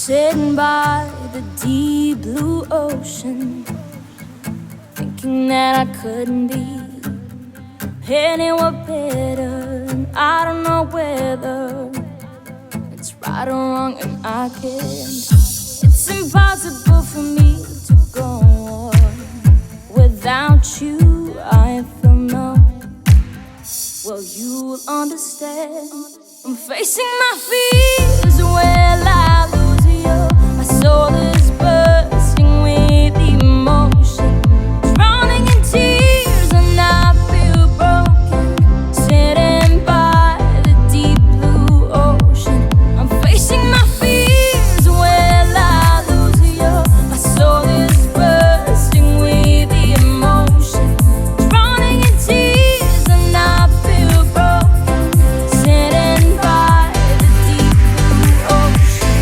Sitting by the deep blue ocean, thinking that I couldn't be anywhere better. And I don't know whether it's right or wrong, and I can't. It's impossible for me to go on without you. I feel numb. Well, you'll understand. I'm facing my fears. Will I lose you? My soul is bursting with emotion, drowning in tears, and I feel broken. Sitting by the deep blue ocean, I'm facing my fears. Will I lose you? My soul is bursting with emotion, drowning in tears, and I feel broken. Sitting by the deep blue ocean.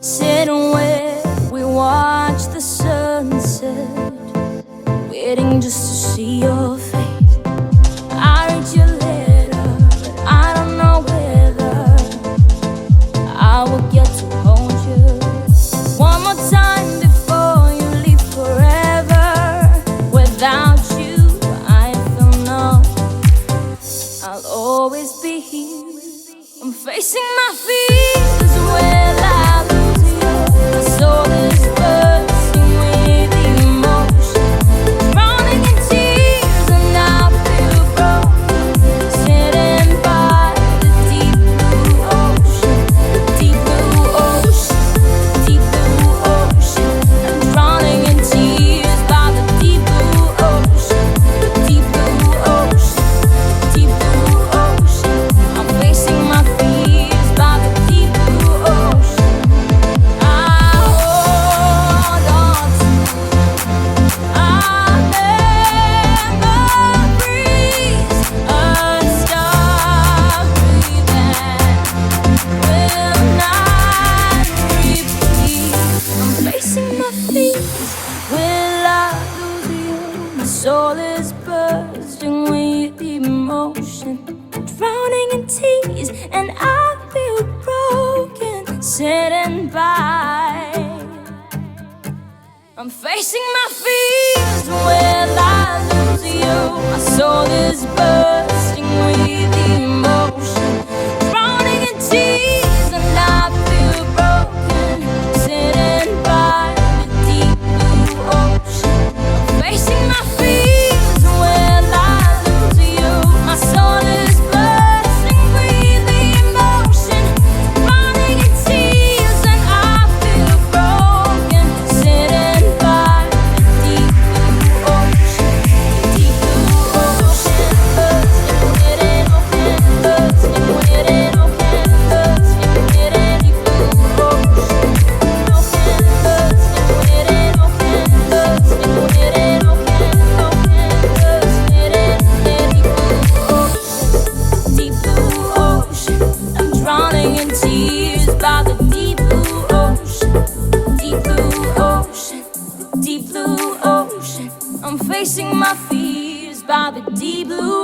Sitting where we watch the sunset, waiting just to see your face. I read your letter, but I don't know whether I will get to hold you one more time before you leave forever. Without you, I feel numb. I'll always be here. I'm facing my fears. Will I lose you? My soul is bursting with emotion, drowning in tears, and I feel broken. Sitting by the deep blue ocean, deep blue ocean, deep blue ocean. I'm drowning in tears by the deep blue ocean, deep blue ocean, deep blue ocean. I'm facing my fears by the deep blue ocean. I hold on to our memories, unstop breathing, will not repeat. I'm facing my fears. Will I lose you? My soul is bursting with emotion, drowning in tears, and I feel broken. Sitting by, I'm facing my fears. Will I lose you? My soul is bursting with emotion, drowning in tears, and I feel broken. Sitting by the deep blue ocean, I'm facing my fears. Will I lose you? My soul is bursting with emotion, drowning in tears, and I feel broken. Sitting by the deep blue ocean, deep blue ocean, bursting with emotion, bursting with emotion, bursting with deep blue ocean, bursting with emotion, bursting with deep blue ocean. I'm drowning in tears by the deep blue ocean, deep blue ocean, deep blue ocean. I'm facing my fears by the deep blue